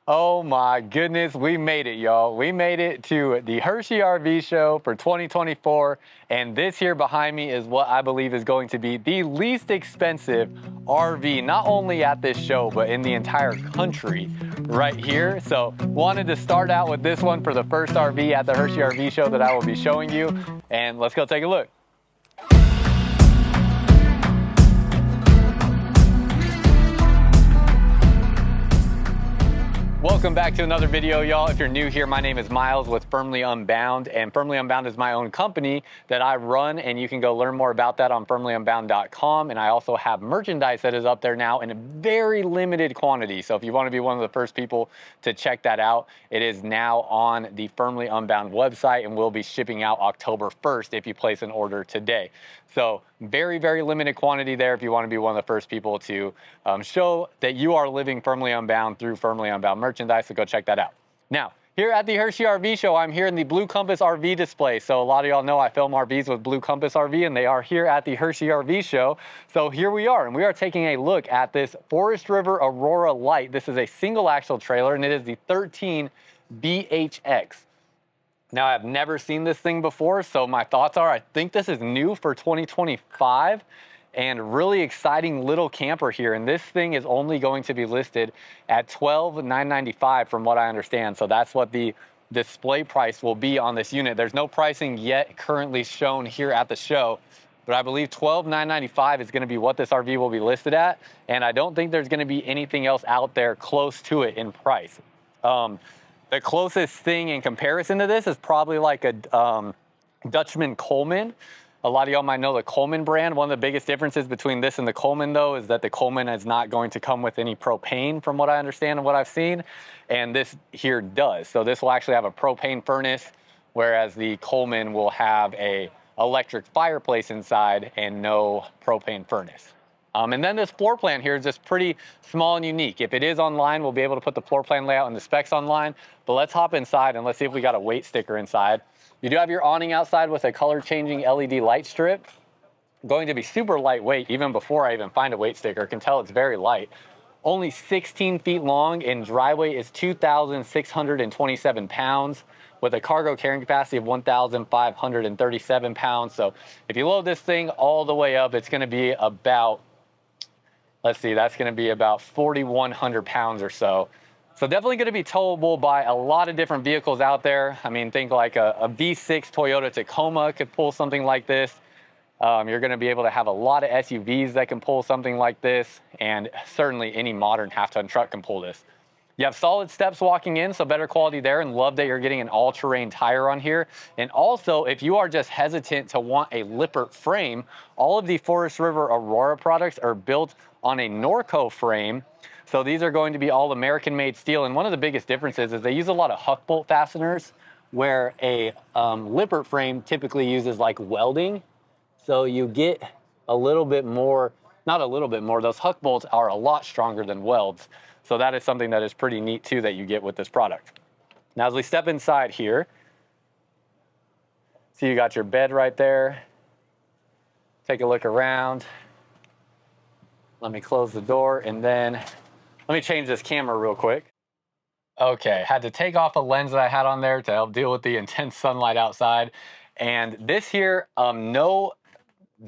Oh my goodness, we made it, y'all. We made it to the Hershey RV show for 2024. And this here behind me is what I believe is going to be the least expensive RV, not only at this show, but in the entire country right here. So wanted to start out with this one for the first RV at the Hershey RV show that I will be showing you. And let's go take a look. Welcome back to another video, y'all. If you're new here, my name is Myles with Firmly Unbound, and Firmly Unbound is my own company that I run, and you can go learn more about that on firmlyunbound.com. And I also have merchandise that is up there now in a very limited quantity. So if you want to be one of the first people to check that out, it is now on the Firmly Unbound website, and we'll be shipping out October 1st if you place an order today. So very, very limited quantity there if you want to be one of the first people to show that you are living firmly unbound through Firmly Unbound merchandise. So go check that out. Now, here at the Hershey RV show, I'm here in the Blue Compass RV display. So a lot of y'all know I film RVs with Blue Compass RV, and they are here at the Hershey RV show. So here we are, and we are taking a look at this Forest River Aurora Light. This is a single axle trailer, and it is the 13 BHX. Now, I've never seen this thing before, so my thoughts are I think this is new for 2025 and really exciting little camper here. And this thing is only going to be listed at $12,995 from what I understand. So that's what the display price will be on this unit. There's no pricing yet currently shown here at the show, but I believe $12,995 is going to be what this RV will be listed at. And I don't think there's going to be anything else out there close to it in price. The closest thing in comparison to this is probably like a Dutchman Coleman. A lot of y'all might know the Coleman brand. One of the biggest differences between this and the Coleman, though, is that the Coleman is not going to come with any propane, from what I understand and what I've seen, and this here does. So this will actually have a propane furnace, whereas the Coleman will have a electric fireplace inside and no propane furnace. And then this floor plan here is just pretty small and unique. If it is online, we'll be able to put the floor plan layout and the specs online, but let's hop inside and let's see if we got a weight sticker inside. You do have your awning outside with a color changing LED light strip. Going to be super lightweight even before I even find a weight sticker. Can tell it's very light. Only 16 feet long, and dry weight is 2,627 pounds with a cargo carrying capacity of 1,537 pounds. So if you load this thing all the way up, it's going to be about, let's see, that's going to be about 4,100 pounds or so. So definitely going to be towable by a lot of different vehicles out there. I mean, think like a V6 Toyota Tacoma could pull something like this. You're going to be able to have a lot of SUVs that can pull something like this, and certainly any modern half-ton truck can pull this. You have solid steps walking in, so better quality there, and love that you're getting an all-terrain tire on here. And also, if you are just hesitant to want a Lippert frame, all of the Forest River Aurora products are built on a Norco frame. So these are going to be all American-made steel, and one of the biggest differences is they use a lot of huck bolt fasteners, where a Lippert frame typically uses like welding. So you get a little bit more, not a little bit more, those huck bolts are a lot stronger than welds. So that is something that is pretty neat too that you get with this product. Now as we step inside here, see you got your bed right there. Take a look around. Let me close the door, and then let me change this camera real quick. Okay, had to take off a lens that I had on there to help deal with the intense sunlight outside. And this here, no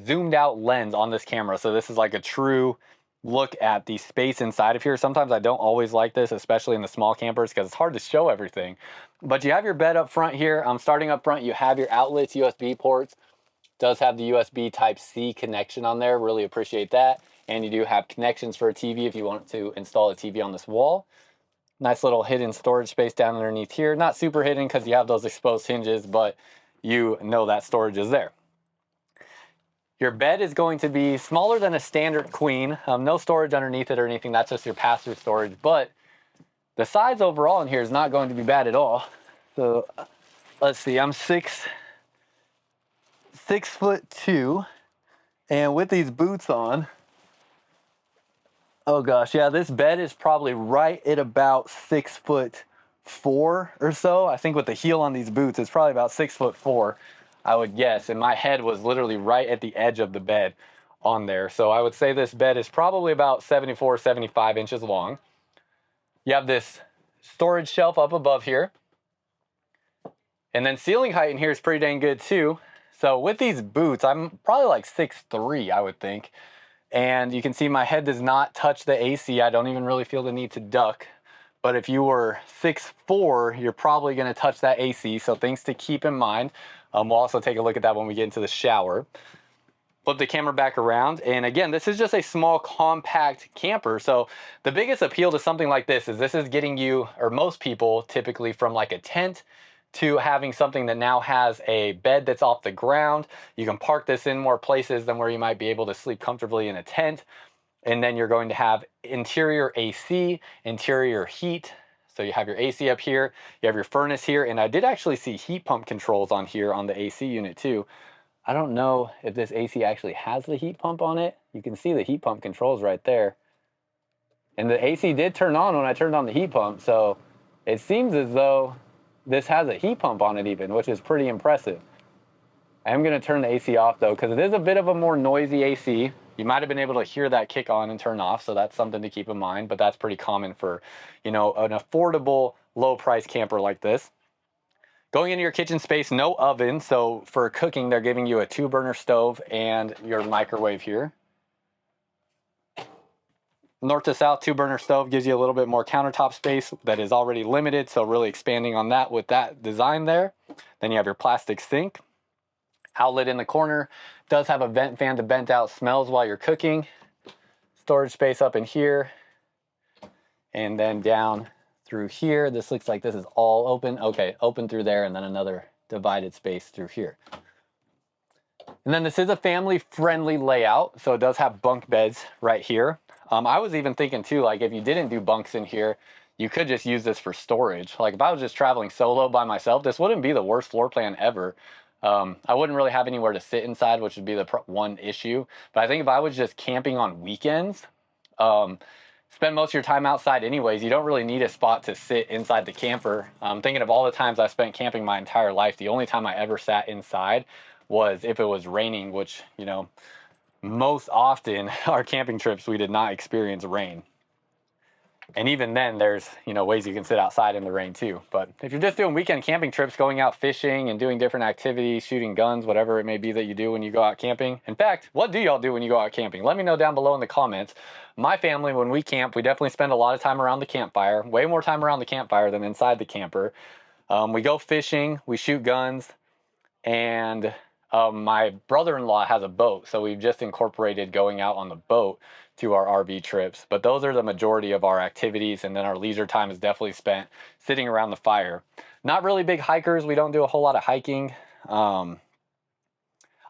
zoomed out lens on this camera. So this is like a true look at the space inside of here. Sometimes I don't always like this, especially in the small campers, because it's hard to show everything. But you have your bed up front here. Starting up front, you have your outlets, USB ports. Does have the USB Type-C connection on there. Really appreciate that. And you do have connections for a TV if you want to install a TV on this wall. Nice little hidden storage space down underneath here. Not super hidden because you have those exposed hinges, but you know that storage is there. Your bed is going to be smaller than a standard queen. No storage underneath it or anything. That's just your pass-through storage. But the size overall in here is not going to be bad at all. So let's see, I'm 6'2", and with these boots on, oh gosh, yeah, this bed is probably right at about 6'4" or so. I think with the heel on these boots, it's probably about 6'4", I would guess. And my head was literally right at the edge of the bed on there. So I would say this bed is probably about 74, 75 inches long. You have this storage shelf up above here. And then ceiling height in here is pretty dang good too. So with these boots, I'm probably like 6'3", I would think. And you can see my head does not touch the AC. I don't even really feel the need to duck. But if you were 6'4", you're probably gonna touch that AC. So things to keep in mind. We'll also take a look at that when we get into the shower. Flip the camera back around. And again, this is just a small compact camper. So the biggest appeal to something like this is getting you, or most people typically, from like a tent to having something that now has a bed that's off the ground. You can park this in more places than where you might be able to sleep comfortably in a tent. And then you're going to have interior AC, interior heat. So you have your AC up here, you have your furnace here, and I did actually see heat pump controls on here on the AC unit too. I don't know if this AC actually has the heat pump on it. You can see the heat pump controls right there. And the AC did turn on when I turned on the heat pump, so it seems as though this has a heat pump on it even, which is pretty impressive. I am gonna turn the AC off though, because it is a bit of a more noisy AC. You might have been able to hear that kick on and turn off, so that's something to keep in mind, but that's pretty common for, you know, an affordable, low price camper like this. Going into your kitchen space, no oven, so for cooking, they're giving you a 2-burner stove and your microwave here. North to south 2-burner stove gives you a little bit more countertop space that is already limited, so really expanding on that with that design there. Then you have your plastic sink. Outlet in the corner does have a vent fan to vent out smells while you're cooking. Storage space up in here. And then down through here, this looks like this is all open. Okay, open through there, and then another divided space through here. And then this is a family-friendly layout, so it does have bunk beds right here. I was even thinking too, like if you didn't do bunks in here, you could just use this for storage. Like if I was just traveling solo by myself, this wouldn't be the worst floor plan ever. I wouldn't really have anywhere to sit inside, which would be the one issue. But I think if I was just camping on weekends, spend most of your time outside anyways, you don't really need a spot to sit inside the camper. Thinking of all the times I spent camping my entire life, the only time I ever sat inside was if it was raining, which, you know, most often our camping trips, we did not experience rain. And even then there's, you know, ways you can sit outside in the rain too. But if you're just doing weekend camping trips, going out fishing and doing different activities, shooting guns, whatever it may be that you do when you go out camping. In fact, what do y'all do when you go out camping? Let me know down below in the comments. My family, when we camp, we definitely spend a lot of time around the campfire, way more time around the campfire than inside the camper. We go fishing, we shoot guns, and my brother-in-law has a boat, so we've just incorporated going out on the boat to our RV trips. But those are the majority of our activities, and then our leisure time is definitely spent sitting around the fire. Not really big hikers. We don't do a whole lot of hiking. I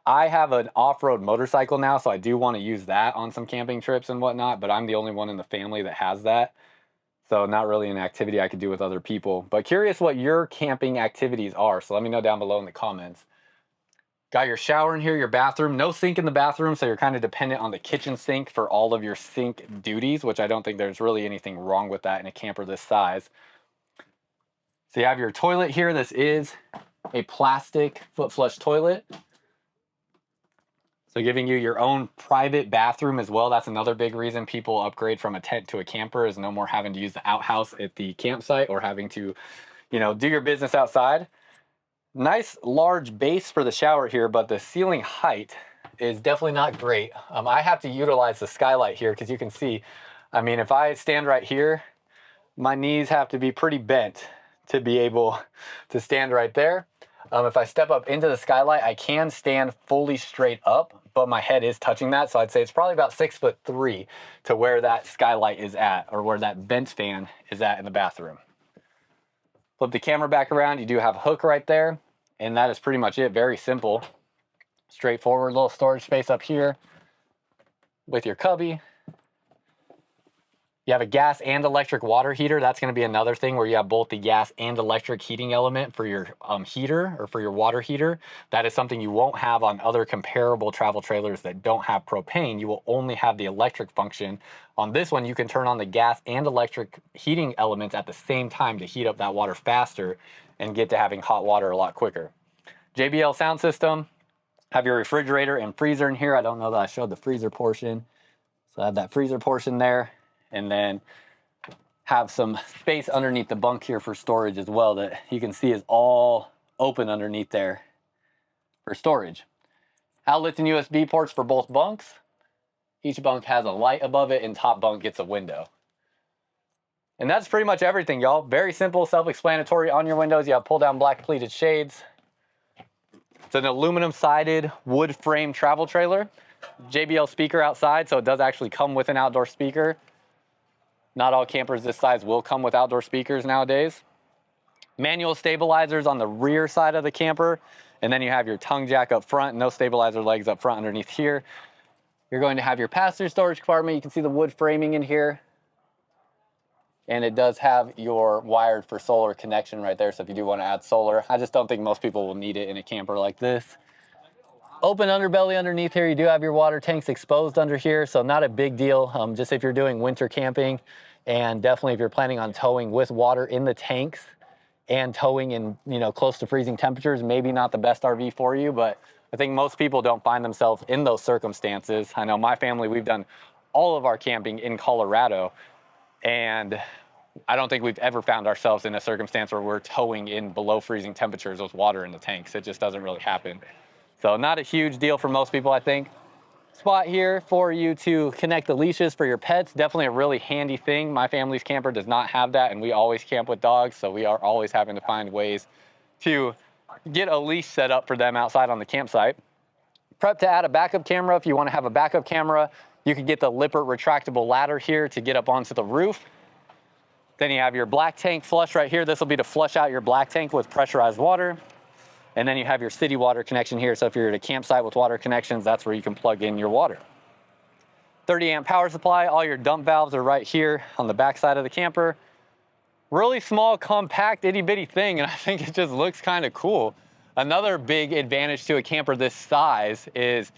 have an off-road motorcycle now, so I do want to use that on some camping trips and whatnot, but I'm the only one in the family that has that. So not really an activity I could do with other people. But curious what your camping activities are, so let me know down below in the comments. Got your shower in here, your bathroom. No sink in the bathroom, so you're kind of dependent on the kitchen sink for all of your sink duties, which I don't think there's really anything wrong with that in a camper this size. So you have your toilet here. This is a plastic foot flush toilet. So giving you your own private bathroom as well. That's another big reason people upgrade from a tent to a camper, is no more having to use the outhouse at the campsite or having to, you know, do your business outside. Nice large base for the shower here, but the ceiling height is definitely not great. I have to utilize the skylight here because you can see, I mean, if I stand right here, my knees have to be pretty bent to be able to stand right there. If I step up into the skylight, I can stand fully straight up, but my head is touching that. So I'd say it's probably about 6'3" to where that skylight is at, or where that vent fan is at in the bathroom. Flip the camera back around. You do have a hook right there, and that is pretty much it. Very simple, straightforward. Little storage space up here with your cubby. You have a gas and electric water heater. That's going to be another thing where you have both the gas and electric heating element for your heater, or for your water heater. That is something you won't have on other comparable travel trailers that don't have propane. You will only have the electric function. On this one, you can turn on the gas and electric heating elements at the same time to heat up that water faster and get to having hot water a lot quicker. JBL sound system. Have your refrigerator and freezer in here. I don't know that I showed the freezer portion. So I have that freezer portion there. And then have some space underneath the bunk here for storage as well that you can see is all open underneath there for storage. Outlets and USB ports for both bunks. Each bunk has a light above it, and top bunk gets a window. And that's pretty much everything, y'all. Very simple, self-explanatory. On your windows, you have pull-down black pleated shades. It's an aluminum sided wood frame travel trailer. JBL speaker outside, so it does actually come with an outdoor speaker. Not all campers this size will come with outdoor speakers nowadays. Manual stabilizers on the rear side of the camper. And then you have your tongue jack up front, no stabilizer legs up front underneath here. You're going to have your passenger storage compartment. You can see the wood framing in here. And it does have your wired for solar connection right there. So if you do want to add solar, I just don't think most people will need it in a camper like this. Open underbelly underneath here. You do have your water tanks exposed under here. So not a big deal. Just if you're doing winter camping, and definitely if you're planning on towing with water in the tanks and towing in, close to freezing temperatures, maybe not the best RV for you, but I think most people don't find themselves in those circumstances. I know my family, we've done all of our camping in Colorado, and I don't think we've ever found ourselves in a circumstance where we're towing in below freezing temperatures with water in the tanks. It just doesn't really happen. So not a huge deal for most people, I think. Spot here for you to connect the leashes for your pets. Definitely a really handy thing. My family's camper does not have that, and we always camp with dogs, so we are always having to find ways to get a leash set up for them outside on the campsite. Prep to add a backup camera. If you want to have a backup camera, you can get the Lippert retractable ladder here to get up onto the roof. Then you have your black tank flush right here. This will be to flush out your black tank with pressurized water. And then you have your city water connection here. So if you're at a campsite with water connections, that's where you can plug in your water. 30 amp power supply. All your dump valves are right here on the back side of the camper. Really small, compact, itty bitty thing. And I think it just looks kind of cool. Another big advantage to a camper this size is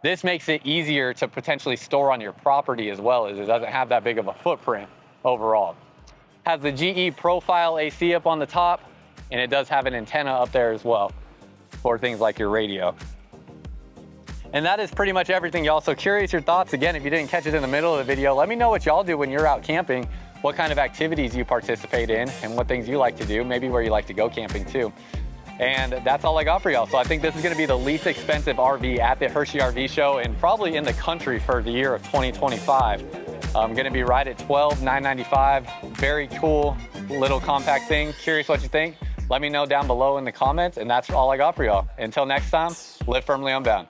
this makes it easier to potentially store on your property as well, as it doesn't have that big of a footprint overall. Has the GE Profile AC up on the top, and it does have an antenna up there as well for things like your radio. And that is pretty much everything, y'all. So curious your thoughts. Again, if you didn't catch it in the middle of the video, let me know what y'all do when you're out camping, what kind of activities you participate in, and what things you like to do, maybe where you like to go camping too. And that's all I got for y'all. So I think this is gonna be the least expensive RV at the Hershey RV show, and probably in the country for the year of 2025. I'm gonna be right at $12,995. Very cool little compact thing. Curious what you think. Let me know down below in the comments, and that's all I got for y'all. Until next time, live firmly unbound.